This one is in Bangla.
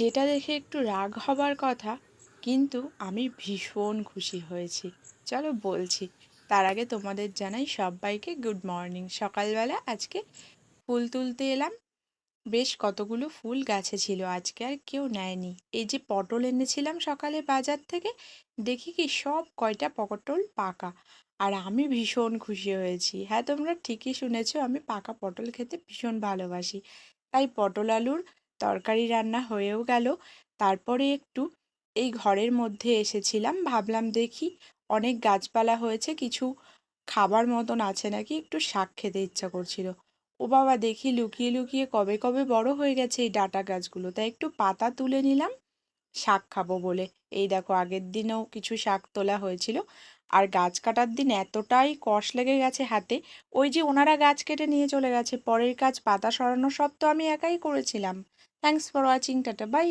যেটা দেখে একটু রাগ হবার কথা, কিন্তু আমি ভীষণ খুশি হয়েছি। চলো বলছি। তার আগে তোমাদের জানাই সবাইকে গুড মর্নিং। সকালবেলা আজকে ফুল তুলতে এলাম। বেশ কতগুলো ফুল গাছে ছিল, আজকে আর কেউ নেয়নি। এই যে পটল এনেছিলাম সকালে বাজার থেকে, দেখি কি সব কয়টা পটল পাকা। আর আমি ভীষণ খুশি হয়েছি। হ্যাঁ, তোমরা ঠিকই শুনেছো, আমি পাকা পটল খেতে ভীষণ ভালোবাসি। তাই পটল আলুর তরকারি রান্না হয়েও গেল। তারপরে একটু এই ঘরের মধ্যে এসেছিলাম, ভাবলাম দেখি অনেক গাছপালা হয়েছে, কিছু খাবার মতন আছে নাকি, একটু শাক খেতে ইচ্ছা করছিল। ও বাবা, দেখি লুকিয়ে লুকিয়ে কবে কবে বড় হয়ে গেছে এই ডাঁটা গাছগুলো, তাই একটু পাতা তুলে নিলাম শাক খাবো বলে। এই দেখো, আগের দিনেও কিছু শাক তোলা হয়েছিল। আর গাছ কাটার দিন এতটাই কষ লেগে গেছে হাতে, ওই যে ওনারা গাছ কেটে নিয়ে চলে গেছে, পরের কাজ পাতা সরানো সব তো আমি একাই করেছিলাম। Thanks for watching, tata bye.